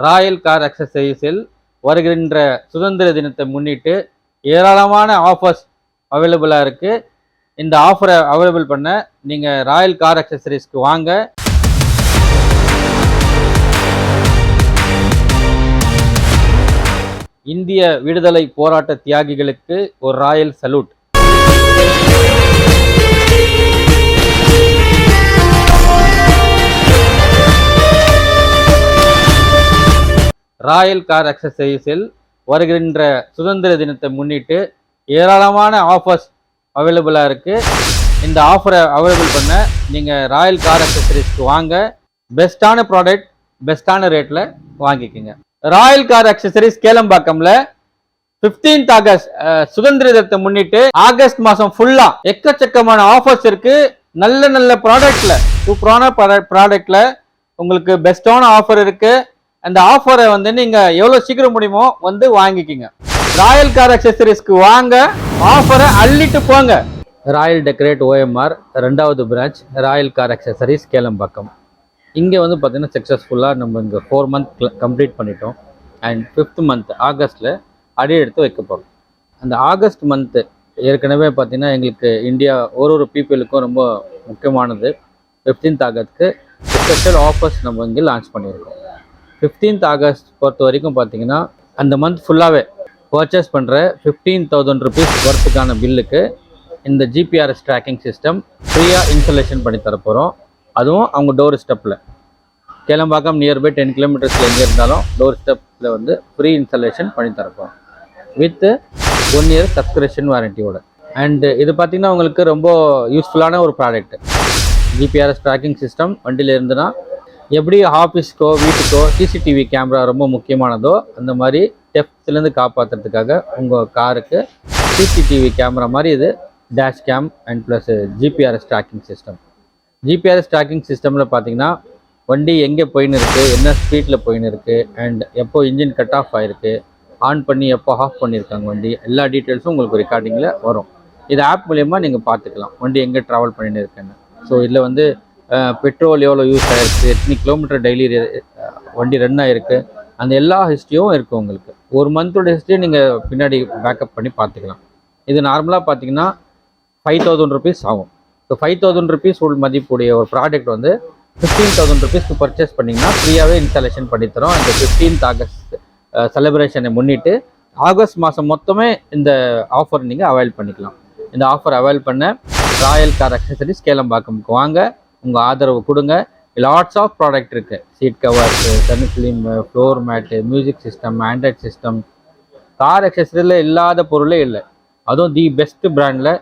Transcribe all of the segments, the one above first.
Royal car அக்சசரிஸில் வருகின்ற சுதந்திர தினத்தை முன்னிட்டு ஏராளமான ஆஃபர்ஸ் அவைலபிளாக இருக்குது. இந்த ஆஃபரை அவைலபிள் பண்ண நீங்கள் ராயல் கார் அக்சசரிஸ்க்கு வாங்க. இந்திய விடுதலை போராட்ட தியாகிகளுக்கு ஒரு ராயல் சல்யூட். ராயல் கார் அக்சசரிஸில் வருகின்ற சுதந்திர தினத்தை முன்னிட்டு ஏராளமான ஆஃபர்ஸ் அவைலபிளாக இருக்குது. இந்த ஆஃபரை அவைலபிள் பண்ண நீங்கள் ராயல் கார் அக்சசரிஸ்க்கு வாங்க. பெஸ்ட்டான ப்ராடக்ட் பெஸ்ட்டான ரேட்டில் வாங்கிக்கோங்க. ராயல் கார் அக்சசரிஸ் கேளம்பாக்கம்ல 15th ஆகஸ்ட் சுதந்திர தினத்தை முன்னிட்டு ஆகஸ்ட் மாதம் ஃபுல்லாக எக்கச்சக்கமான ஆஃபர்ஸ் இருக்குது. நல்ல நல்ல ப்ராடக்டில் சூப்பரான ப்ராடக்டில் உங்களுக்கு பெஸ்ட்டான ஆஃபர் இருக்குது. அந்த ஆஃபரை வந்து நீங்கள் எவ்வளோ சீக்கிரம் முடியுமோ வந்து வாங்கிக்கிங்க. ராயல் கார் அக்சசரிஸ்க்கு வாங்க, ஆஃபரை அள்ளிட்டு போங்க. ராயல் டெக்கரேட் OMR 2வது branch Royal car accessories Kelambakkam. இங்கே வந்து பார்த்தீங்கன்னா சக்ஸஸ்ஃபுல்லாக நம்ம இங்கே 4 month கம்ப்ளீட் பண்ணிட்டோம். அண்ட் 5th month ஆகஸ்ட்டில் அடி எடுத்து வைக்க போகிறோம். அந்த ஆகஸ்ட் மந்த்து ஏற்கனவே பார்த்தீங்கன்னா எங்களுக்கு இந்தியா ஒரு பீப்புளுக்கும் ரொம்ப முக்கியமானது. 15th ஆகஸ்ட்டுக்கு ஸ்பெஷல் ஆஃபர்ஸ் நம்ம இங்கே லான்ச் பண்ணியிருக்கோம். 15th ஆகஸ்ட் பொறுத்த வரைக்கும் பார்த்தீங்கன்னா அந்த மந்த் ஃபுல்லாகவே பர்ச்சேஸ் பண்ணுற 15,000 rupees ஒர்த்துக்கான பில்லுக்கு இந்த GPS ட்ராக்கிங் சிஸ்டம் ஃப்ரீயாக இன்ஸ்டாலேஷன் பண்ணி தரப்போகிறோம். அதுவும் அவங்க டோர் ஸ்டெப்பில் கேளம்பாக்கம் நியர்பை 10 kilometers எங்கே இருந்தாலும் டோர் ஸ்டெப்பில் வந்து ஃப்ரீ இன்ஸ்டாலேஷன் பண்ணி தரப்போம் வித் 1 year சப்ஸ்கிரிப்ஷன் வாரண்டியோட. அண்டு இது பார்த்திங்கன்னா உங்களுக்கு ரொம்ப யூஸ்ஃபுல்லான ஒரு ப்ராடக்ட். GPS ட்ராக்கிங் சிஸ்டம் வண்டியில் இருந்துன்னா எப்படி ஆஃபீஸ்க்கோ வீட்டுக்கோ CCTV கேமரா ரொம்ப முக்கியமானதோ அந்த மாதிரி டெஃப்ட்லேருந்து காப்பாற்றுறதுக்காக உங்கள் காருக்கு CCTV கேமரா மாதிரி இது dash game and plus GPS tracking system. GPS tracking சிஸ்டமில் பார்த்தீங்கன்னா வண்டி எங்கே போயின்னு இருக்குது, என்ன ஸ்பீடில் போயின்னு இருக்குது, அண்ட் எப்போ இன்ஜின் கட் ஆஃப் ஆகிருக்கு, ஆன் பண்ணி எப்போ ஆஃப் பண்ணியிருக்காங்க வண்டி, எல்லா டீட்டெயில்ஸும் உங்களுக்கு ரெக்கார்டிங்கில் வரும். இது ஆப் மூலயமா நீங்கள் பார்த்துக்கலாம் வண்டி எங்கே ட்ராவல் பண்ணின்னு இருக்குன்னு. ஸோ இதில் வந்து பெட்ரோல் எவ்வளோ யூஸ் ஆகிருக்கு, எத்தனை கிலோமீட்டர் டெய்லி வண்டி ரன் ஆகிருக்கு, அந்த எல்லா ஹிஸ்ட்ரியும் இருக்குது உங்களுக்கு. ஒரு மந்தோட ஹிஸ்ட்ரியை நீங்கள் பின்னாடி பேக்கப் பண்ணி பார்த்துக்கலாம். இது நார்மலாக பார்த்தீங்கன்னா 5,000 rupees ஆகும். ஸோ 5,000 rupees மதிப்புடைய ஒரு ப்ராடக்ட் வந்து 15,000 rupeesக்கு பர்ச்சேஸ் பண்ணிங்கன்னா ஃப்ரீயாகவே இன்ஸ்டாலேஷன் பண்ணித்தரோம். இந்த 15th ஆகஸ்ட் செலிப்ரேஷனை முன்னிட்டு ஆகஸ்ட் மாதம் மொத்தமே இந்த ஆஃபர் நீங்கள் அவைல் பண்ணிக்கலாம். இந்த ஆஃபர் அவைல் பண்ண ராயல் கார் அக்சசரிஸ் கேளம்பாக்கம்க்கு வாங்க, உங்கள் ஆதரவு கொடுங்க. லாட்ஸ் ஆஃப் ப்ராடக்ட் இருக்குது. Seat covers, sun film, floor mat, music system, Android system, car அக்சசரியில் இல்லாத பொருளே இல்லை. அதுவும் தி பெஸ்ட் பிராண்டில்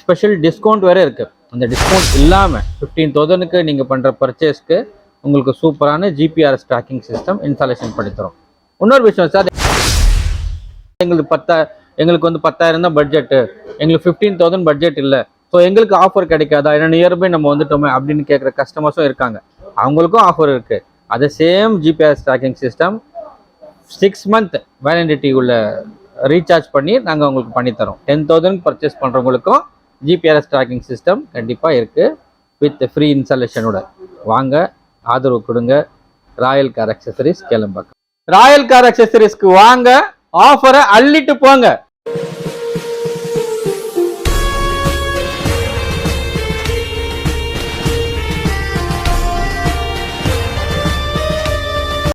ஸ்பெஷல் டிஸ்கவுண்ட் வேறு இருக்குது. அந்த டிஸ்கவுண்ட் இல்லாமல் 15,000க்கு நீங்கள் பண்ணுற பர்ச்சேஸ்க்கு உங்களுக்கு சூப்பரான GPS ட்ராக்கிங் சிஸ்டம் இன்ஸ்டாலேஷன் பண்ணித்தரோம். இன்னொரு விஷயம் சார், எங்களுக்கு வந்து 10,000 தான் பட்ஜெட்டு, எங்களுக்கு 15,000 பட்ஜெட் இல்லை, ஸோ எங்களுக்கு ஆஃபர் கிடைக்காதா, ஏன்னா நியர்பை நம்ம வந்துட்டோமே அப்படின்னு கேட்குற கஸ்டமர்ஸும் இருக்காங்க. அவங்களுக்கும் ஆஃபர் இருக்குது. அது same GPS tracking system 6 month validity உள்ள ரீசார்ஜ் பண்ணி நாங்கள் உங்களுக்கு பண்ணித்தரோம். 10,000 பர்ச்சேஸ் பண்ணுறவங்களுக்கும் GPS ட்ராக்கிங் சிஸ்டம் கண்டிப்பாக இருக்குது வித் ஃப்ரீ இன்ஸ்டாலேஷனோட. வாங்க, ஆதரவு கொடுங்க. Royal car accessories Kelambakkam. Royal car அக்சசரிஸ்க்கு வாங்க, ஆஃபரை அள்ளிட்டு போங்க.